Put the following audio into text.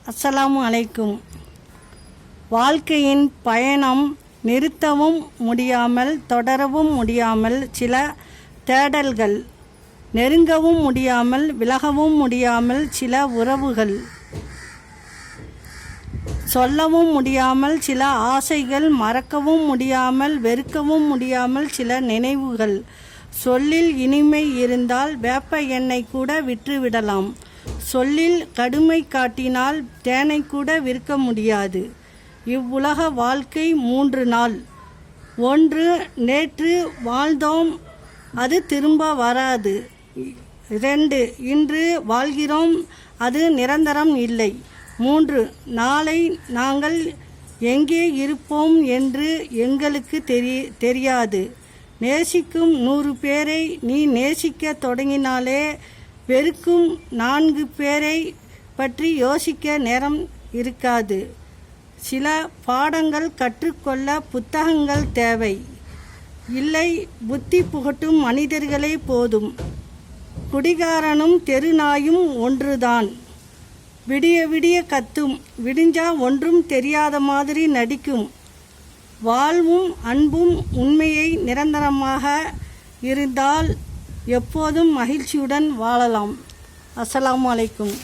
அஸ்ஸலாமு அலைக்கும். வாழ்க்கையின் பயணம் நிறுத்தவும் முடியாமல் தொடரவும் முடியாமல் சில தேடல்கள், நெருங்கவும் முடியாமல் விலகவும் முடியாமல் சில உறவுகள், சொல்லவும் முடியாமல் சில ஆசைகள், மறக்கவும் முடியாமல் வெறுக்கவும் முடியாமல் சில நினைவுகள். சொல்லில் இனிமை இருந்தால் வேப்ப எண்ணெய் கூட விற்றுவிடலாம். சொல்லில் கடுமை காட்டினால் தேனை கூட விற்க முடியாது. இவ்வுலக வாழ்க்கை 3 நாள். 1, நேற்று வாழ்ந்தோம், அது திரும்ப வராது. 2, இன்று வாழ்கிறோம், அது நிரந்தரம் இல்லை. 3, நாளை நாங்கள் எங்கே இருப்போம் என்று எங்களுக்கு தெரியாது. நேசிக்கும் 100 பேரை நீ நேசிக்க தொடங்கினாலே வெறுக்கும் 4 பேரை பற்றி யோசிக்க நேரம் இருக்காது. சில பாடங்கள் கற்றுக்கொள்ள புத்தகங்கள் தேவை இல்லை, புத்தி புகட்டும் மனிதர்களே போதும். குடிகாரனும் தெருநாயும் ஒன்றுதான். விடிய விடிய கத்தும், விடிஞ்சா ஒன்றும் தெரியாத மாதிரி நடிக்கும். வாழ்வும் அன்பும் உண்மையை நிரந்தரமாக இருந்தால் எப்போதும் மகிழ்ச்சியுடன் வாழலாம். அஸ்ஸலாமு அலைக்கும்.